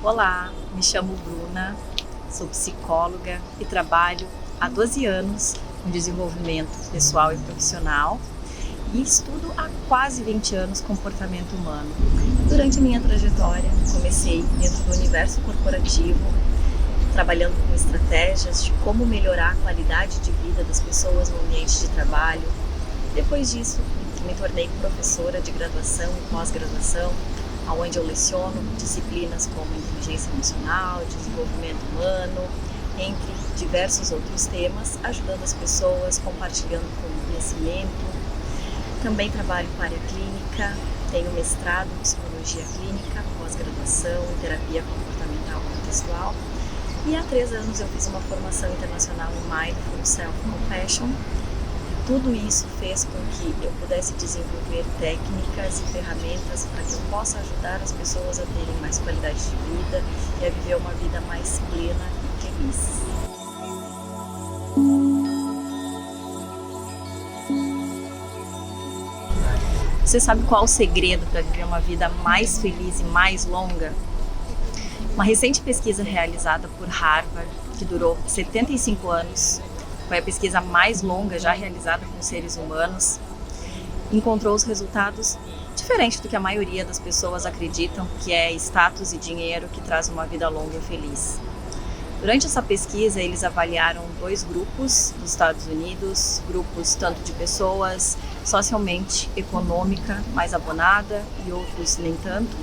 Olá, me chamo Bruna, sou psicóloga e trabalho há 12 anos com desenvolvimento pessoal e profissional e estudo há quase 20 anos comportamento humano. Durante a minha trajetória, comecei dentro do universo corporativo, trabalhando com estratégias de como melhorar a qualidade de vida das pessoas no ambiente de trabalho. Depois disso, me tornei professora de graduação e pós-graduação, onde eu leciono disciplinas como inteligência emocional, desenvolvimento humano, entre diversos outros temas, ajudando as pessoas, compartilhando conhecimento. Também trabalho com a área clínica, tenho mestrado em psicologia clínica, pós-graduação em terapia comportamental contextual e há 3 anos eu fiz uma formação internacional em Mindful Self-Compassion. Tudo isso fez com que eu pudesse desenvolver técnicas e ferramentas para que eu possa ajudar as pessoas a terem mais qualidade de vida e a viver uma vida mais plena e feliz. Você sabe qual o segredo para viver uma vida mais feliz e mais longa? Uma recente pesquisa realizada por Harvard, que durou 75 anos, foi a pesquisa mais longa já realizada com seres humanos, encontrou os resultados diferentes do que a maioria das pessoas acreditam, que é status e dinheiro que traz uma vida longa e feliz. Durante essa pesquisa, eles avaliaram 2 grupos dos Estados Unidos, grupos tanto de pessoas socialmente econômica, mais abonada, e outros nem tanto,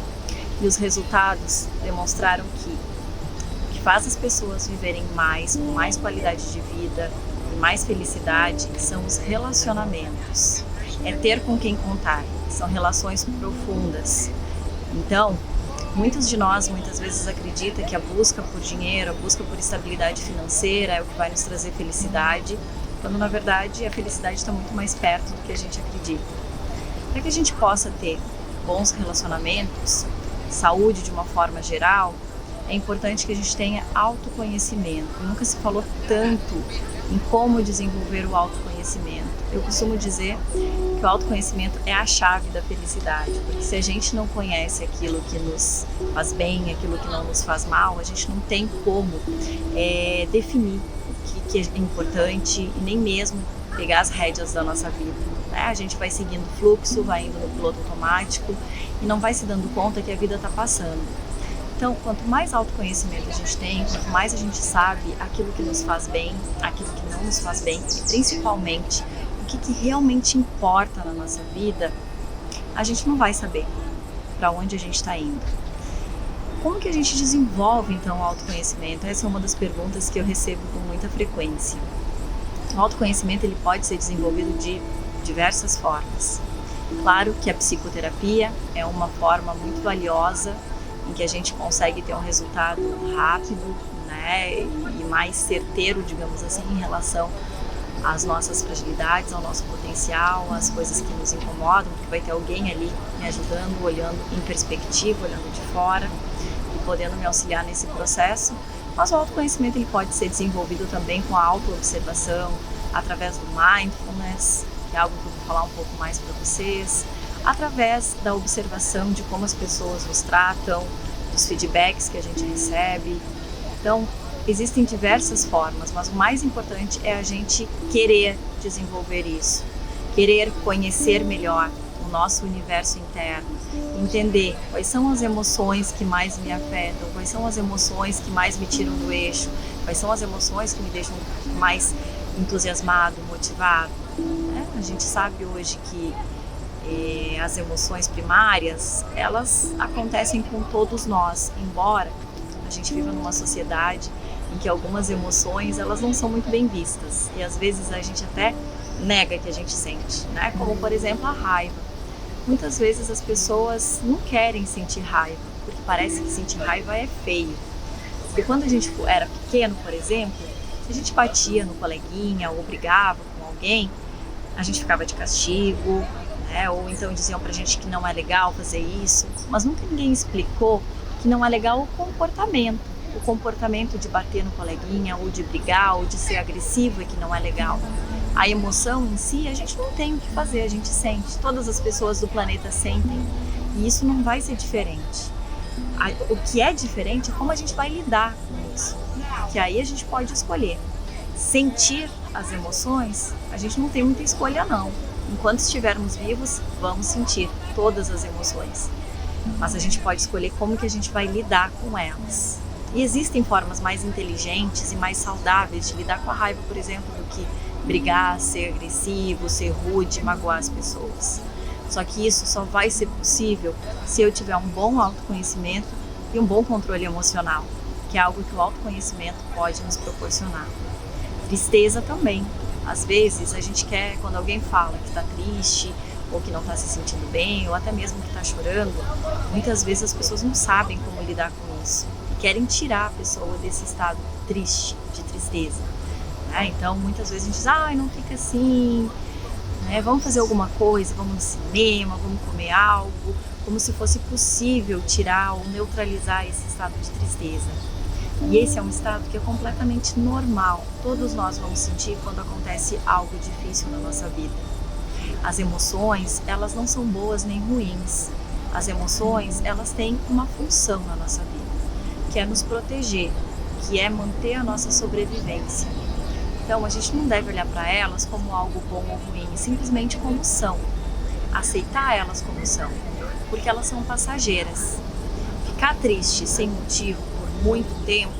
e os resultados demonstraram que o que faz as pessoas viverem mais, com mais qualidade de vida, mais felicidade, são os relacionamentos. É ter com quem contar, são relações profundas. Então, muitos de nós muitas vezes acreditam que a busca por dinheiro, a busca por estabilidade financeira é o que vai nos trazer felicidade, quando na verdade a felicidade está muito mais perto do que a gente acredita. Para que a gente possa ter bons relacionamentos, saúde de uma forma geral, é importante que a gente tenha autoconhecimento. Nunca se falou tanto em como desenvolver o autoconhecimento. Eu costumo dizer que o autoconhecimento é a chave da felicidade, porque se a gente não conhece aquilo que nos faz bem, aquilo que não nos faz mal, a gente não tem como definir o que é importante e nem mesmo pegar as rédeas da nossa vida. A gente vai seguindo o fluxo, vai indo no piloto automático e não vai se dando conta que a vida está passando. Então, quanto mais autoconhecimento a gente tem, quanto mais a gente sabe aquilo que nos faz bem, aquilo que não nos faz bem, e principalmente o que realmente importa na nossa vida, a gente não vai saber para onde a gente está indo. Como que a gente desenvolve, então, o autoconhecimento? Essa é uma das perguntas que eu recebo com muita frequência. O autoconhecimento ele pode ser desenvolvido de diversas formas. Claro que a psicoterapia é uma forma muito valiosa em que a gente consegue ter um resultado rápido, né, e mais certeiro, digamos assim, em relação às nossas fragilidades, ao nosso potencial, às coisas que nos incomodam, porque vai ter alguém ali me ajudando, olhando em perspectiva, olhando de fora e podendo me auxiliar nesse processo. Mas o autoconhecimento ele pode ser desenvolvido também com a autoobservação, através do mindfulness, que é algo que eu vou falar um pouco mais para vocês, através da observação de como as pessoas nos tratam, dos feedbacks que a gente recebe. Então, existem diversas formas, mas o mais importante é a gente querer desenvolver isso, querer conhecer melhor o nosso universo interno, entender quais são as emoções que mais me afetam, quais são as emoções que mais me tiram do eixo, quais são as emoções que me deixam mais entusiasmado, motivado. A gente sabe hoje que as emoções primárias, elas acontecem com todos nós, embora a gente viva numa sociedade em que algumas emoções, elas não são muito bem vistas e às vezes a gente até nega que a gente sente, né? Como por exemplo a raiva. Muitas vezes as pessoas não querem sentir raiva, porque parece que sentir raiva é feio. Porque quando a gente era pequeno, por exemplo, se a gente batia no coleguinha ou brigava com alguém, a gente ficava de castigo, ou então diziam pra gente que não é legal fazer isso, mas nunca ninguém explicou que não é legal o comportamento de bater no coleguinha, ou de brigar, ou de ser agressivo é que não é legal. A emoção em si, a gente não tem o que fazer, a gente sente, todas as pessoas do planeta sentem, e isso não vai ser diferente. O que é diferente é como a gente vai lidar com isso. Que aí a gente pode escolher. Sentir as emoções, a gente não tem muita escolha não. Enquanto estivermos vivos, vamos sentir todas as emoções. Mas a gente pode escolher como que a gente vai lidar com elas. E existem formas mais inteligentes e mais saudáveis de lidar com a raiva, por exemplo, do que brigar, ser agressivo, ser rude, magoar as pessoas. Só que isso só vai ser possível se eu tiver um bom autoconhecimento e um bom controle emocional, que é algo que o autoconhecimento pode nos proporcionar. Tristeza também. Às vezes a gente quer, quando alguém fala que está triste, ou que não está se sentindo bem, ou até mesmo que está chorando, muitas vezes as pessoas não sabem como lidar com isso e querem tirar a pessoa desse estado triste, de tristeza. Então muitas vezes a gente diz, não fica assim, vamos fazer alguma coisa, vamos no cinema, vamos comer algo, como se fosse possível tirar ou neutralizar esse estado de tristeza. E esse é um estado que é completamente normal, todos nós vamos sentir quando acontece algo difícil na nossa vida. As emoções, elas não são boas nem ruins. As emoções, elas têm uma função na nossa vida, que é nos proteger, que é manter a nossa sobrevivência. Então, a gente não deve olhar para elas como algo bom ou ruim, simplesmente como são. Aceitar elas como são, porque elas são passageiras. Ficar triste sem motivo por muito tempo,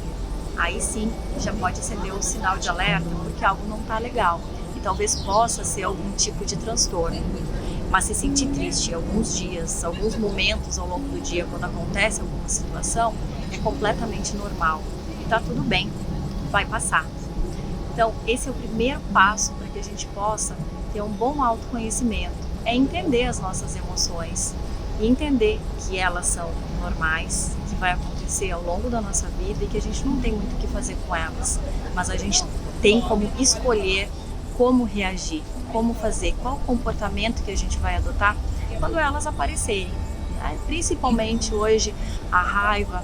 aí sim já pode acender o sinal de alerta, porque algo não está legal. Talvez possa ser algum tipo de transtorno, mas se sentir triste alguns dias, alguns momentos ao longo do dia, quando acontece alguma situação, é completamente normal e tá tudo bem, vai passar. Então esse é o primeiro passo para que a gente possa ter um bom autoconhecimento, é entender as nossas emoções e entender que elas são normais, que vai acontecer ao longo da nossa vida e que a gente não tem muito o que fazer com elas, mas a gente tem como escolher como reagir, como fazer, qual comportamento que a gente vai adotar quando elas aparecerem. Principalmente hoje, a raiva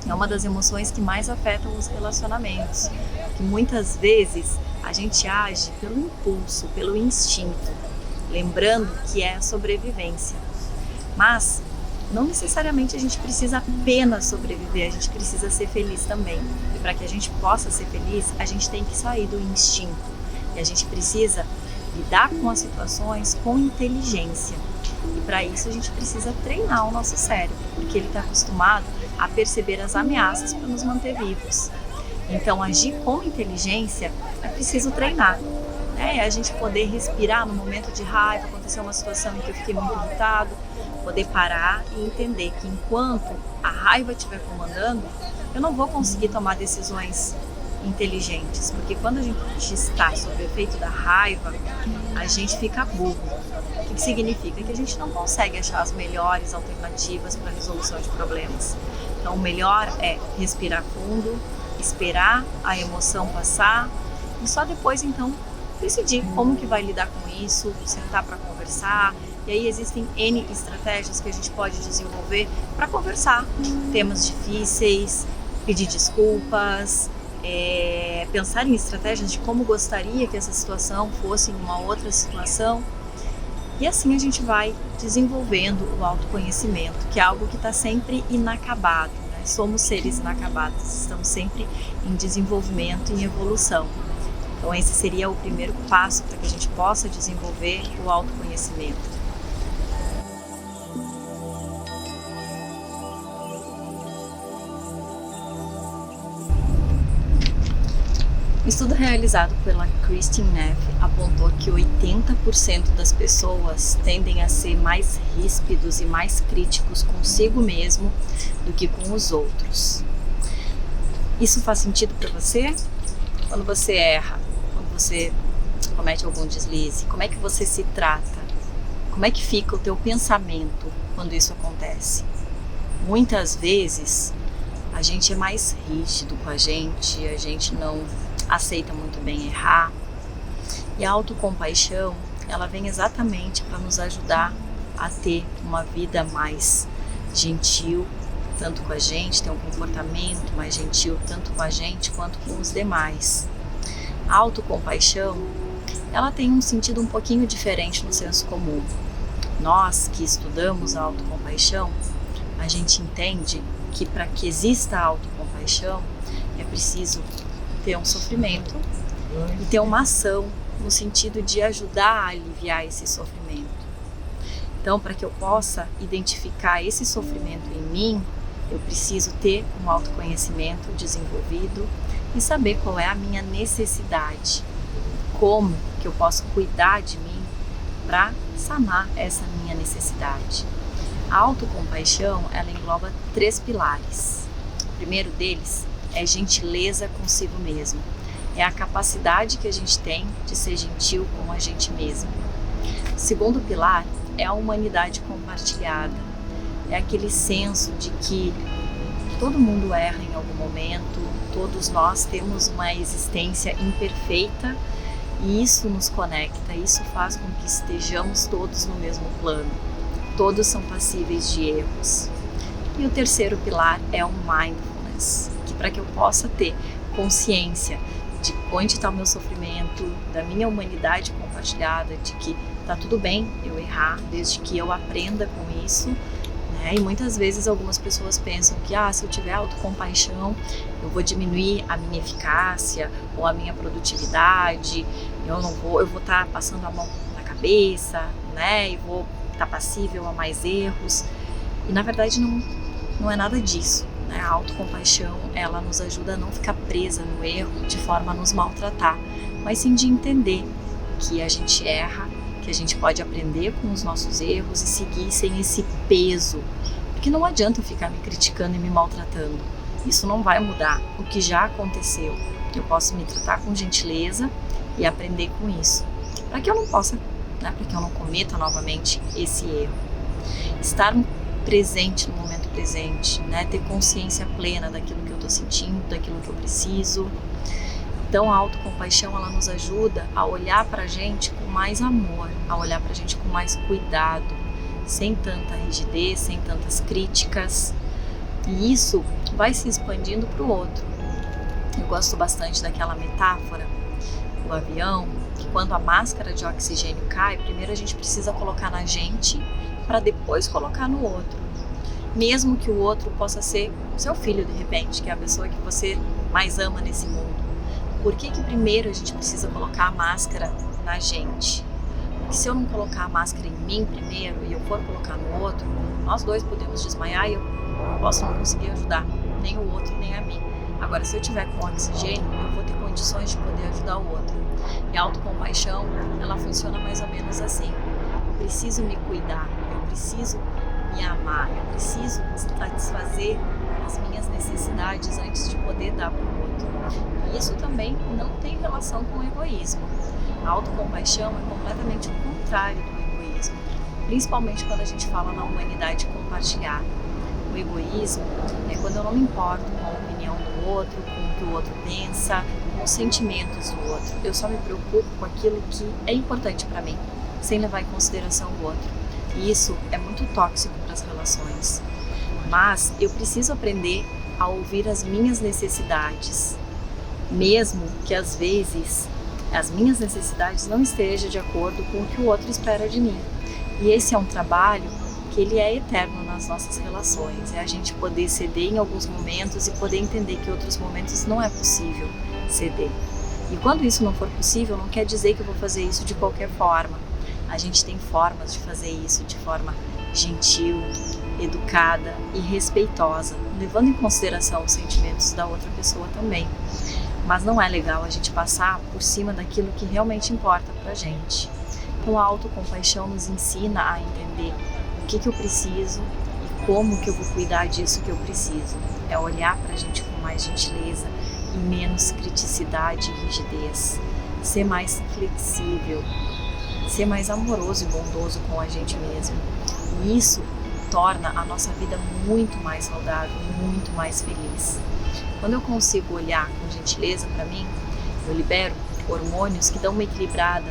é uma das emoções que mais afetam os relacionamentos, que muitas vezes a gente age pelo impulso, pelo instinto, lembrando que é a sobrevivência. Mas não necessariamente a gente precisa apenas sobreviver, a gente precisa ser feliz também. E para que a gente possa ser feliz, a gente tem que sair do instinto. E a gente precisa lidar com as situações com inteligência. E para isso a gente precisa treinar o nosso cérebro, porque ele está acostumado a perceber as ameaças para nos manter vivos. Então, agir com inteligência é preciso treinar. É a gente poder respirar no momento de raiva, aconteceu uma situação em que eu fiquei muito irritado, poder parar e entender que enquanto a raiva estiver comandando, eu não vou conseguir tomar decisões inteligentes, porque quando a gente está sob o efeito da raiva, a gente fica burro. O que significa? Que a gente não consegue achar as melhores alternativas para a resolução de problemas. Então o melhor é respirar fundo, esperar a emoção passar e só depois então decidir como que vai lidar com isso, sentar para conversar. E aí existem N estratégias que a gente pode desenvolver para conversar temas difíceis, pedir desculpas, pensar em estratégias de como gostaria que essa situação fosse em uma outra situação. E assim a gente vai desenvolvendo o autoconhecimento, que é algo que está sempre inacabado, né? Somos seres inacabados, estamos sempre em desenvolvimento e em evolução. Então esse seria o primeiro passo para que a gente possa desenvolver o autoconhecimento. Um estudo realizado pela Kristin Neff apontou que 80% das pessoas tendem a ser mais ríspidos e mais críticos consigo mesmo do que com os outros. Isso faz sentido para você? Quando você erra, quando você comete algum deslize, como é que você se trata? Como é que fica o teu pensamento quando isso acontece? Muitas vezes a gente é mais rígido com a gente não aceita muito bem errar. E a autocompaixão, ela vem exatamente para nos ajudar a ter uma vida mais gentil, tanto com a gente, ter um comportamento mais gentil, tanto com a gente quanto com os demais. A autocompaixão, ela tem um sentido um pouquinho diferente no senso comum. Nós que estudamos a autocompaixão, a gente entende que para que exista a autocompaixão é preciso ter um sofrimento e ter uma ação no sentido de ajudar a aliviar esse sofrimento. Então, para que eu possa identificar esse sofrimento em mim, eu preciso ter um autoconhecimento desenvolvido e saber qual é a minha necessidade, como que eu posso cuidar de mim para sanar essa minha necessidade. A autocompaixão, ela engloba 3 pilares. O primeiro deles é gentileza consigo mesmo. É a capacidade que a gente tem de ser gentil com a gente mesmo. O segundo pilar é a humanidade compartilhada. É aquele senso de que todo mundo erra em algum momento, todos nós temos uma existência imperfeita e isso nos conecta, isso faz com que estejamos todos no mesmo plano. Todos são passíveis de erros. E o terceiro pilar é o mindfulness, que para que eu possa ter consciência de onde está o meu sofrimento, da minha humanidade compartilhada, de que tá tudo bem eu errar, desde que eu aprenda com isso, né? E muitas vezes algumas pessoas pensam que se eu tiver autocompaixão, eu vou diminuir a minha eficácia ou a minha produtividade, eu vou estar passando a mão na cabeça, né? E vou estar passível a mais erros. E na verdade não é nada disso. A autocompaixão, ela nos ajuda a não ficar presa no erro de forma a nos maltratar, mas sim de entender que a gente erra, que a gente pode aprender com os nossos erros e seguir sem esse peso, porque não adianta eu ficar me criticando e me maltratando, isso não vai mudar o que já aconteceu. Eu posso me tratar com gentileza e aprender com isso, para que eu não possa, para que eu não cometa novamente esse erro. Estar presente no momento presente, ter consciência plena daquilo que eu estou sentindo, daquilo que eu preciso. Então a autocompaixão, ela nos ajuda a olhar para a gente com mais amor, a olhar para a gente com mais cuidado, sem tanta rigidez, sem tantas críticas. E isso vai se expandindo para o outro. Eu gosto bastante daquela metáfora do avião, que quando a máscara de oxigênio cai, primeiro a gente precisa colocar na gente para depois colocar no outro. Mesmo que o outro possa ser seu filho, de repente, que é a pessoa que você mais ama nesse mundo. Por que primeiro a gente precisa colocar a máscara na gente? Porque se eu não colocar a máscara em mim primeiro e eu for colocar no outro, nós dois podemos desmaiar e eu posso não conseguir ajudar nem o outro nem a mim. Agora, se eu tiver com oxigênio, eu vou ter condições de poder ajudar o outro. E a autocompaixão, ela funciona mais ou menos assim. Eu preciso me cuidar, eu preciso me amar, eu preciso satisfazer as minhas necessidades antes de poder dar para o outro. E isso também não tem relação com o egoísmo. A autocompaixão é completamente o contrário do egoísmo, principalmente quando a gente fala na humanidade compartilhada. O egoísmo é quando eu não me importo com a opinião do outro, com o que o outro pensa, com os sentimentos do outro. Eu só me preocupo com aquilo que é importante para mim, sem levar em consideração o outro. E isso é muito tóxico para as relações. Mas eu preciso aprender a ouvir as minhas necessidades, mesmo que às vezes as minhas necessidades não estejam de acordo com o que o outro espera de mim. E esse é um trabalho que ele é eterno nas nossas relações. É a gente poder ceder em alguns momentos e poder entender que em outros momentos não é possível ceder. E quando isso não for possível, não quer dizer que eu vou fazer isso de qualquer forma. A gente tem formas de fazer isso de forma gentil, educada e respeitosa, levando em consideração os sentimentos da outra pessoa também. Mas não é legal a gente passar por cima daquilo que realmente importa pra gente. Então a autocompaixão nos ensina a entender o que eu preciso e como que eu vou cuidar disso que eu preciso. É olhar pra gente com mais gentileza e menos criticidade e rigidez. Ser mais flexível, ser mais amoroso e bondoso com a gente mesmo. E isso torna a nossa vida muito mais saudável, muito mais feliz. Quando eu consigo olhar com gentileza para mim, eu libero hormônios que dão uma equilibrada.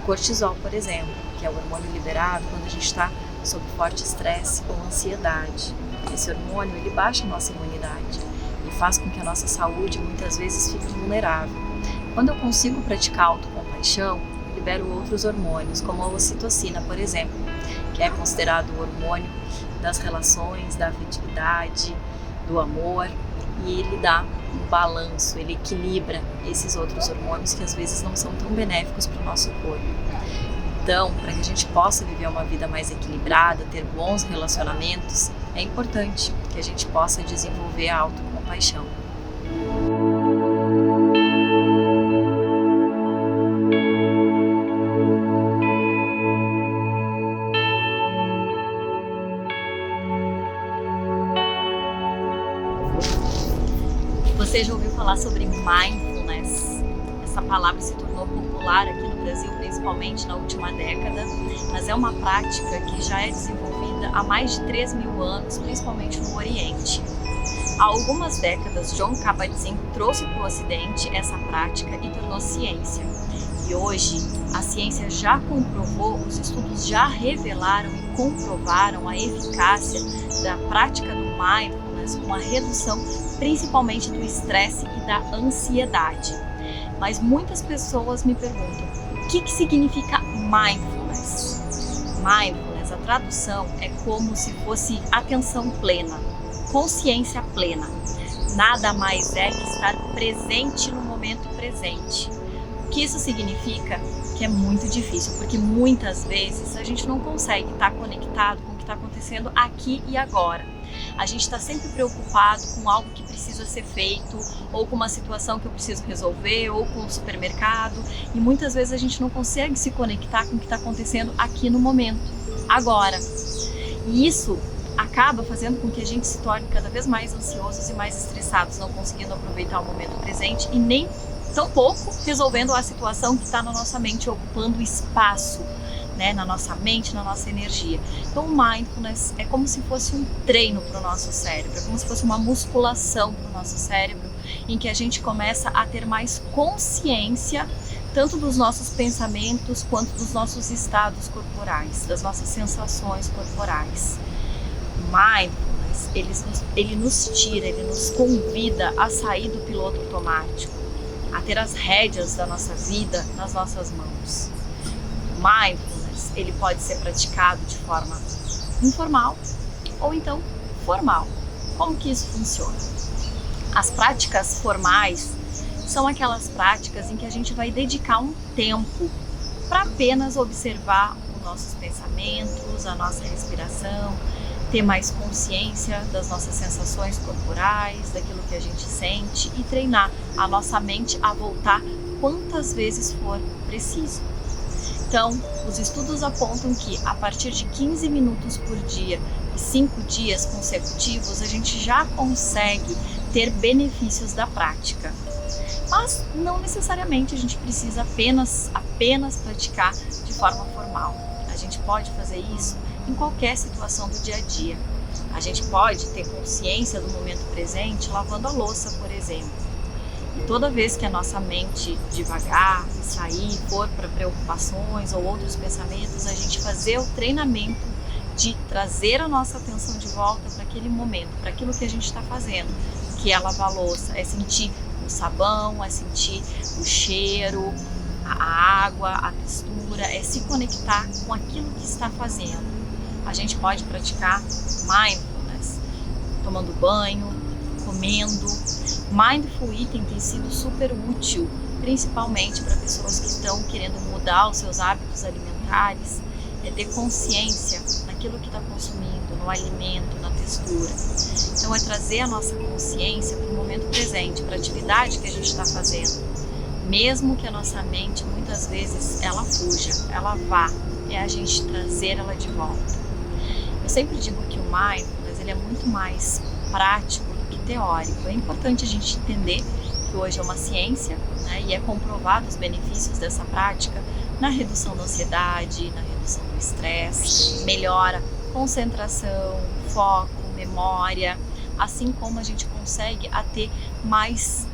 O cortisol, por exemplo, que é o hormônio liberado quando a gente está sob forte estresse ou ansiedade. Esse hormônio, ele baixa a nossa imunidade e faz com que a nossa saúde muitas vezes fique vulnerável. Quando eu consigo praticar autocompaixão, eu libero outros hormônios, como a ocitocina, por exemplo, que é considerado o hormônio das relações, da afetividade, do amor, e ele dá um balanço, ele equilibra esses outros hormônios que às vezes não são tão benéficos para o nosso corpo. Então, para que a gente possa viver uma vida mais equilibrada, ter bons relacionamentos, é importante que a gente possa desenvolver a autocompaixão. Você já ouviu falar sobre mindfulness? Essa palavra se tornou popular aqui no Brasil, principalmente na última década, mas é uma prática que já é desenvolvida há mais de 3.000 anos, principalmente no Oriente. Há algumas décadas, Jon Kabat-Zinn trouxe para o Ocidente essa prática e tornou ciência. E hoje, a ciência já comprovou, os estudos já revelaram e comprovaram a eficácia da prática do mindfulness com a redução principalmente do estresse e da ansiedade. Mas muitas pessoas me perguntam, o que significa mindfulness? Mindfulness, a tradução é como se fosse atenção plena, consciência plena. Nada mais é que estar presente no momento presente. O que isso significa? Que é muito difícil, porque muitas vezes a gente não consegue estar conectado com o que está acontecendo aqui e agora. A gente está sempre preocupado com algo que precisa ser feito, ou com uma situação que eu preciso resolver, ou com o supermercado, e muitas vezes a gente não consegue se conectar com o que está acontecendo aqui no momento, agora. E isso acaba fazendo com que a gente se torne cada vez mais ansiosos e mais estressados, não conseguindo aproveitar o momento presente e nem tampouco resolvendo a situação que está na nossa mente, ocupando espaço, né, na nossa mente, na nossa energia. Então o mindfulness é como se fosse um treino para o nosso cérebro, é como se fosse uma musculação para o nosso cérebro, em que a gente começa a ter mais consciência tanto dos nossos pensamentos quanto dos nossos estados corporais, das nossas sensações corporais. O mindfulness, ele nos tira, ele nos convida a sair do piloto automático, a ter as rédeas da nossa vida nas nossas mãos. O mindfulness, ele pode ser praticado de forma informal ou então formal. Como que isso funciona? As práticas formais são aquelas práticas em que a gente vai dedicar um tempo para apenas observar os nossos pensamentos, a nossa respiração, ter mais consciência das nossas sensações corporais, daquilo que a gente sente e treinar a nossa mente a voltar quantas vezes for preciso. Então, os estudos apontam que a partir de 15 minutos por dia e 5 dias consecutivos, a gente já consegue ter benefícios da prática. Mas não necessariamente a gente precisa apenas praticar de forma formal. A gente pode fazer isso em qualquer situação do dia a dia. A gente pode ter consciência do momento presente lavando a louça, por exemplo. E toda vez que a nossa mente devagar, sair, for para preocupações ou outros pensamentos, a gente fazer o treinamento de trazer a nossa atenção de volta para aquele momento, para aquilo que a gente está fazendo, que é lavar a louça, é sentir o sabão, é sentir o cheiro, a água, a textura, é se conectar com aquilo que está fazendo. A gente pode praticar mindfulness, tomando banho, comendo. Mindful Eating tem sido super útil, principalmente para pessoas que estão querendo mudar os seus hábitos alimentares, ter consciência naquilo que está consumindo, no alimento, na textura. Então é trazer a nossa consciência para o momento presente, para a atividade que a gente está fazendo. Mesmo que a nossa mente muitas vezes ela fuja, ela vá, é a gente trazer ela de volta. Eu sempre digo que o mindfulness ele é muito mais prático do que teórico. É importante a gente entender que hoje é uma ciência, né, e é comprovado os benefícios dessa prática na redução da ansiedade, na redução do estresse, melhora concentração, foco, memória, assim como a gente consegue a ter mais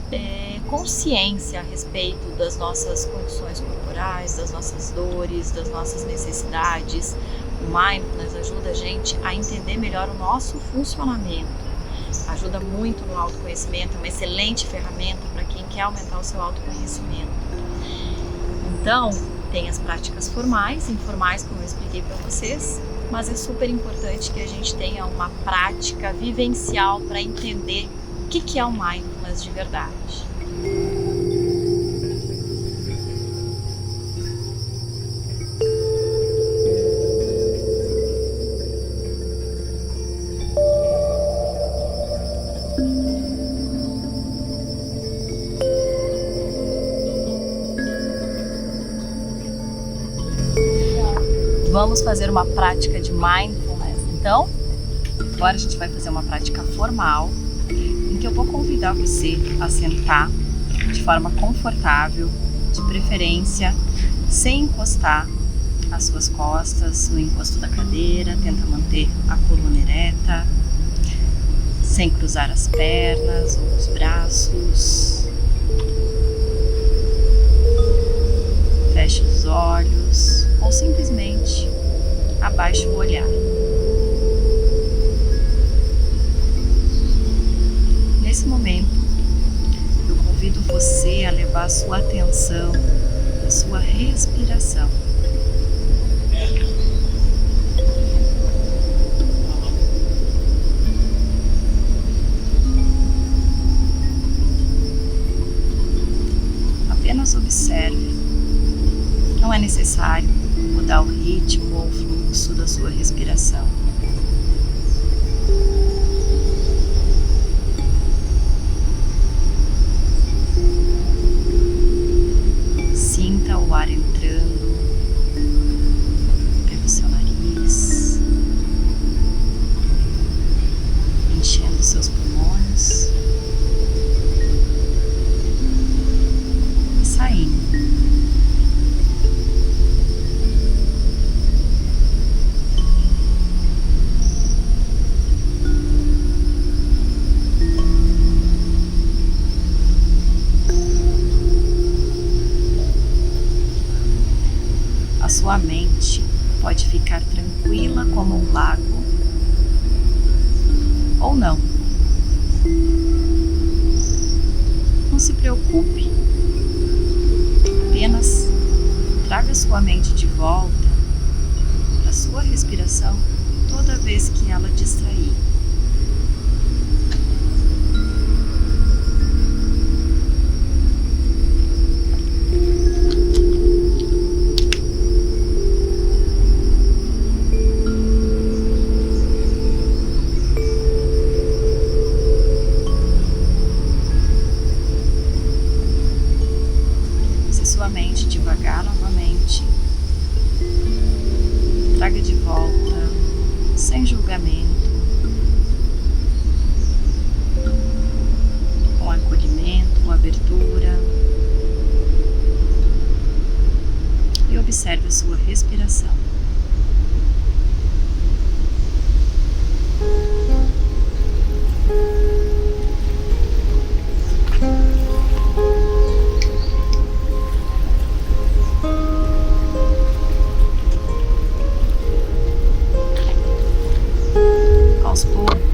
consciência a respeito das nossas condições corporais, das nossas dores, das nossas necessidades. O mindfulness ajuda a gente a entender melhor o nosso funcionamento, ajuda muito no autoconhecimento, é uma excelente ferramenta para quem quer aumentar o seu autoconhecimento. Então, Tem as práticas formais, informais, como eu expliquei para vocês, mas é super importante que a gente tenha uma prática vivencial para entender o que é o mindfulness de verdade. Vamos fazer uma prática de mindfulness. Então, agora a gente vai fazer uma prática formal, em que eu vou convidar você a sentar de forma confortável, de preferência, sem encostar as suas costas no encosto da cadeira. Tenta manter a coluna ereta, sem cruzar as pernas ou os braços. Feche os olhos ou simplesmente abaixe o olhar. Nesse momento, eu convido você a levar a sua atenção à sua respiração. Apenas observe. Não é necessário mudar o ritmo ou o fluxo da sua respiração. Sinta o ar entrando pelo seu nariz, enchendo seus pulmões e saindo. A sua mente pode ficar tranquila como um lago ou não. Não se preocupe. Apenas traga sua mente de volta para a sua respiração toda vez que ela distrair. Sua mente devagar novamente, traga de volta, sem julgamento, com acolhimento, com abertura, e observe a sua respiração. Aos poucos,